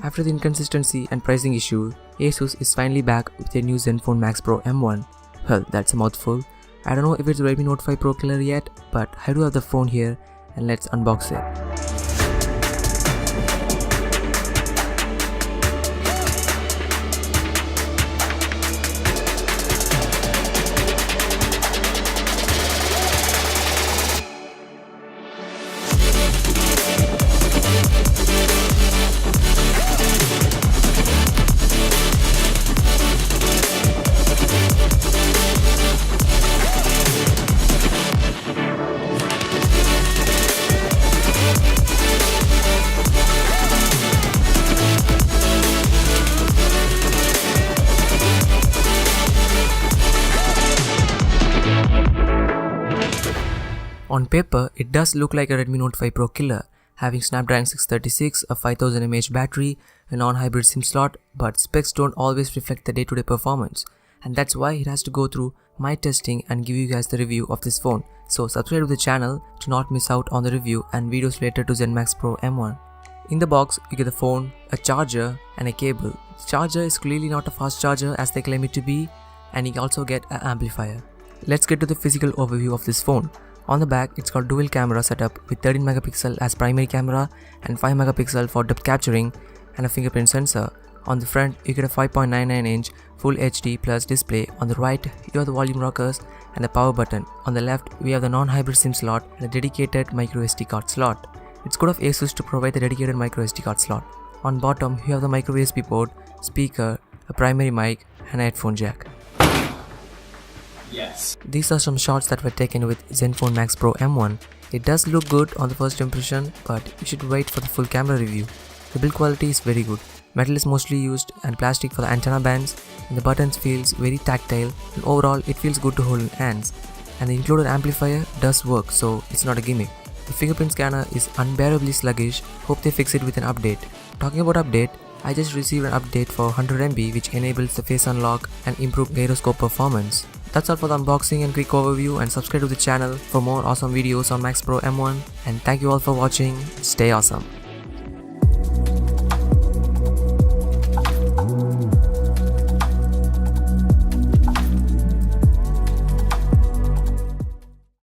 After the inconsistency and pricing issue, Asus is finally back with their new Zenfone Max Pro M1. Well, that's a mouthful. I don't know if it's Redmi Note 5 Pro killer yet, but I do have the phone here and let's unbox it. On paper, it does look like a Redmi Note 5 Pro killer, having Snapdragon 636, a 5000 mAh battery, a non-hybrid SIM slot, but specs don't always reflect the day-to-day performance. And that's why it has to go through my testing and give you guys the review of this phone. So subscribe to the channel to not miss out on the review and videos related to Zen Max Pro M1. In the box, you get the phone, a charger and a cable. The charger is clearly not a fast charger as they claim it to be, and you also get an amplifier. Let's get to the physical overview of this phone. On the back, it's got dual camera setup with 13 megapixel as primary camera and 5 megapixel for depth capturing and a fingerprint sensor. On the front, you get a 5.99-inch Full HD Plus display. On the right, you have the volume rockers and the power button. On the left, we have the non-hybrid SIM slot and a dedicated microSD card slot. It's good of Asus to provide the dedicated microSD card slot. On bottom, you have the micro USB port, speaker, a primary mic and a headphone jack. Yes. These are some shots that were taken with Zenfone Max Pro M1. It does look good on the first impression, but you should wait for the full camera review. The build quality is very good. Metal is mostly used and plastic for the antenna bands, and the buttons feels very tactile, and overall it feels good to hold in hands. And the included amplifier does work, so it's not a gimmick. The fingerprint scanner is unbearably sluggish. Hope they fix it with an update. Talking about update, I just received an update for 100 MB which enables the face unlock and improved gyroscope performance. That's all for the unboxing and quick overview, and subscribe to the channel for more awesome videos on Max Pro M1, and thank you all for watching. Stay awesome.